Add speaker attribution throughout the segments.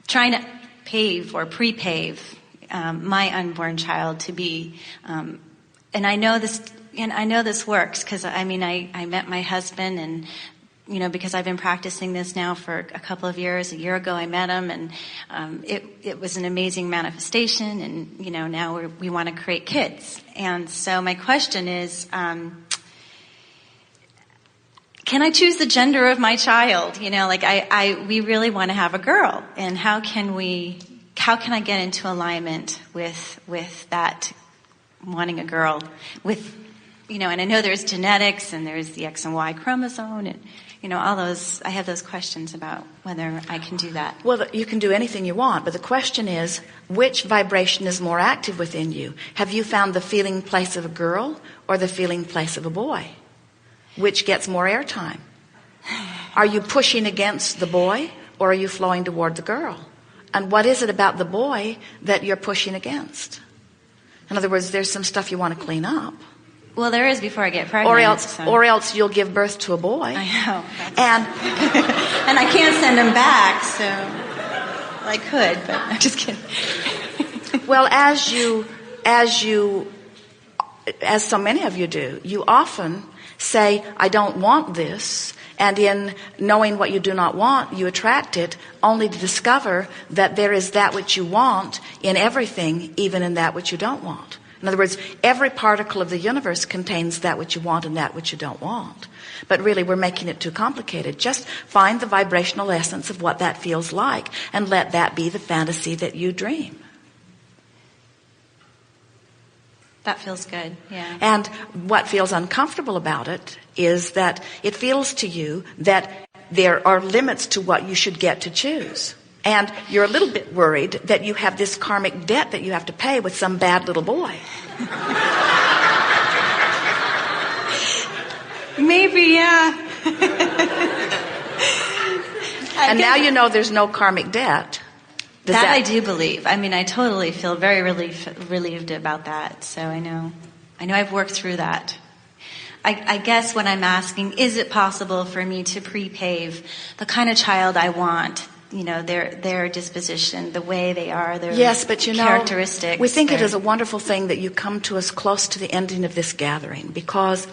Speaker 1: trying to pave or pre-pave my unborn child to be, and I know this works because I met my husband, and because I've been practicing this now for a couple of years. A year ago I met him, and it was an amazing manifestation, and now we want to create kids. And so my question is, can I choose the gender of my child? We really want to have a girl, and how can I get into alignment with that, wanting a girl, with and I know there's genetics and there's the X and Y chromosome, and all those. I have those questions about whether I can do that.
Speaker 2: Well, you can do anything you want, but the question is, which vibration is more active within you? Have you found the feeling place of a girl or the feeling place of a boy? Which gets more airtime? Are you pushing against the boy, or are you flowing toward the girl? And what is it about the boy that you're pushing against? In other words, there's some stuff you want to clean up.
Speaker 1: Well, there is before I get pregnant.
Speaker 2: Or else you'll give birth to a boy.
Speaker 1: I know.
Speaker 2: And
Speaker 1: and I can't send him back, so I could, but I'm just kidding.
Speaker 2: Well, as so many of you do, you often say, I don't want this, and in knowing what you do not want, you attract it, only to discover that there is that which you want in everything, even in that which you don't want. In other words, every particle of the universe contains that which you want and that which you don't want. But really, we're making it too complicated. Just find the vibrational essence of what that feels like, and let that be the fantasy that you dream.
Speaker 1: That feels good, yeah.
Speaker 2: And what feels uncomfortable about it is that it feels to you that there are limits to what you should get to choose. And you're a little bit worried that you have this karmic debt that you have to pay with some bad little boy.
Speaker 1: Maybe, yeah.
Speaker 2: And now you know there's no karmic debt.
Speaker 1: I do believe. I totally feel very relieved about that. So I know I've worked through that. I guess what I'm asking, is it possible for me to pre-pave the kind of child I want? Their disposition, the way they are, their characteristics.
Speaker 2: We think it is a wonderful thing that you come to us close to the ending of this gathering, because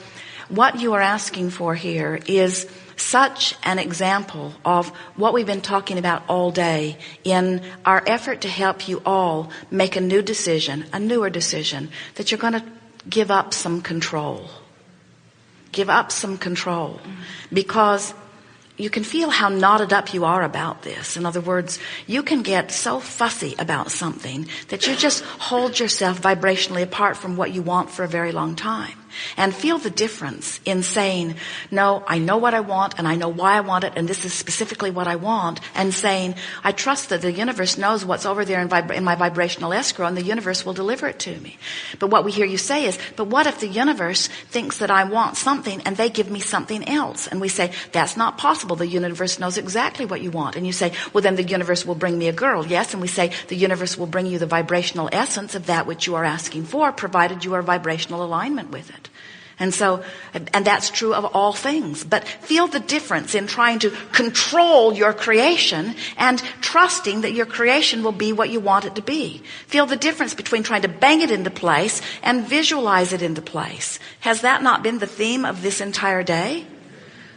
Speaker 2: what you are asking for here is such an example of what we've been talking about all day in our effort to help you all make a newer decision, that you're going to give up some control. Give up some control. Because you can feel how knotted up you are about this. In other words, you can get so fussy about something that you just hold yourself vibrationally apart from what you want for a very long time. And feel the difference in saying, no, I know what I want and I know why I want it, and this is specifically what I want, and saying, I trust that the universe knows what's over there in my vibrational escrow, and the universe will deliver it to me. But what we hear you say is, but what if the universe thinks that I want something and they give me something else? And we say, that's not possible. The universe knows exactly what you want. And you say, well, then the universe will bring me a girl. Yes, and we say, the universe will bring you the vibrational essence of that which you are asking for, provided you are vibrational alignment with it. And that's true of all things. But feel the difference in trying to control your creation and trusting that your creation will be what you want it to be. Feel the difference between trying to bang it into place and visualize it into place. Has that not been the theme of this entire day?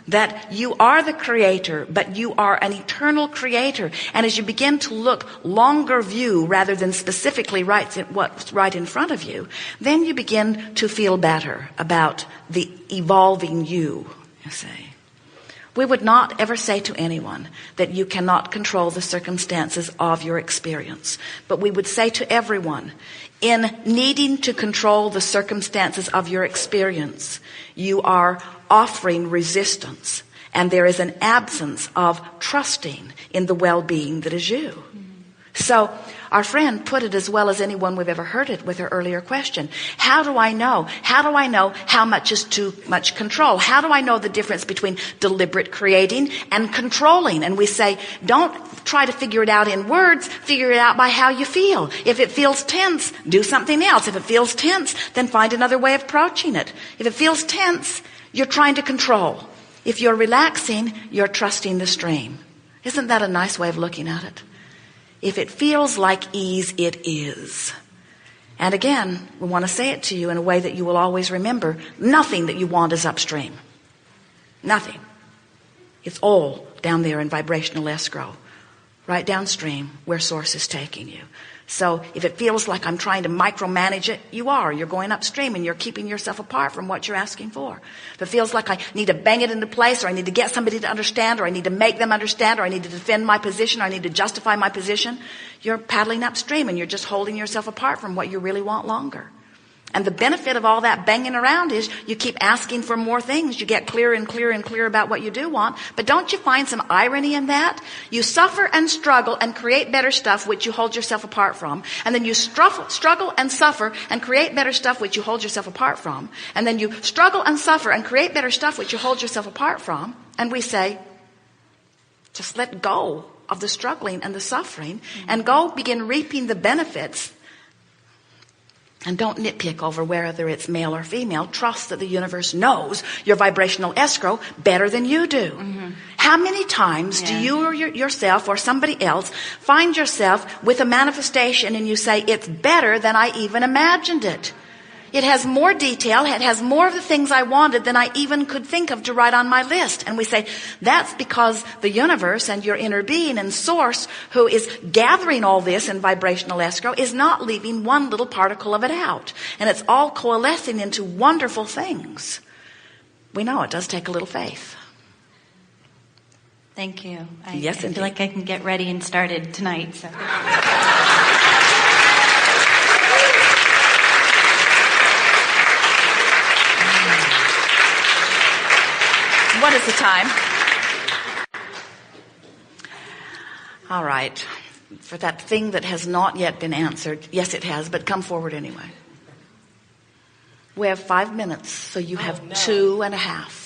Speaker 2: That you are the creator, but you are an eternal creator. And as you begin to look longer view rather than specifically what's right in front of you, then you begin to feel better about the evolving you see. We would not ever say to anyone that you cannot control the circumstances of your experience. But we would say to everyone, in needing to control the circumstances of your experience, you are offering resistance, and there is an absence of trusting in the well-being that is you. So our friend put it as well as anyone we've ever heard it with her earlier question. How do I know? How do I know how much is too much control? How do I know the difference between deliberate creating and controlling? And we say, don't try to figure it out in words, figure it out by how you feel. If it feels tense, do something else. If it feels tense, then find another way of approaching it. If it feels tense, you're trying to control. If you're relaxing, you're trusting the stream. Isn't that a nice way of looking at it? If it feels like ease, it is. And again, we want to say it to you in a way that you will always remember. Nothing that you want is upstream. Nothing. It's all down there in vibrational escrow, right downstream where Source is taking you. So if it feels like I'm trying to micromanage it, you are. You're going upstream and you're keeping yourself apart from what you're asking for. If it feels like I need to bang it into place, or I need to get somebody to understand, or I need to make them understand, or I need to defend my position, or I need to justify my position, you're paddling upstream and you're just holding yourself apart from what you really want longer. And the benefit of all that banging around is you keep asking for more things. You get clearer and clearer and clearer about what you do want. But don't you find some irony in that? You suffer and struggle and create better stuff which you hold yourself apart from. And then you struggle and suffer and create better stuff which you hold yourself apart from. And then you struggle and suffer and create better stuff which you hold yourself apart from. And we say, just let go of the struggling and the suffering and go begin reaping the benefits. And don't nitpick over whether it's male or female. Trust that the universe knows your vibrational escrow better than you do. Mm-hmm. How many times do you or yourself or somebody else find yourself with a manifestation and you say, it's better than I even imagined it? It has more detail. It has more of the things I wanted than I even could think of to write on my list. And we say, that's because the universe and your inner being and Source, who is gathering all this in vibrational escrow, is not leaving one little particle of it out. And it's all coalescing into wonderful things. We know it does take a little faith.
Speaker 1: Thank you. I
Speaker 2: Yes,
Speaker 1: feel like I can get ready and started tonight. So.
Speaker 2: What is the time? All right. For that thing that has not yet been answered, yes, it has, but come forward anyway. We have 5 minutes, so you have 2.5.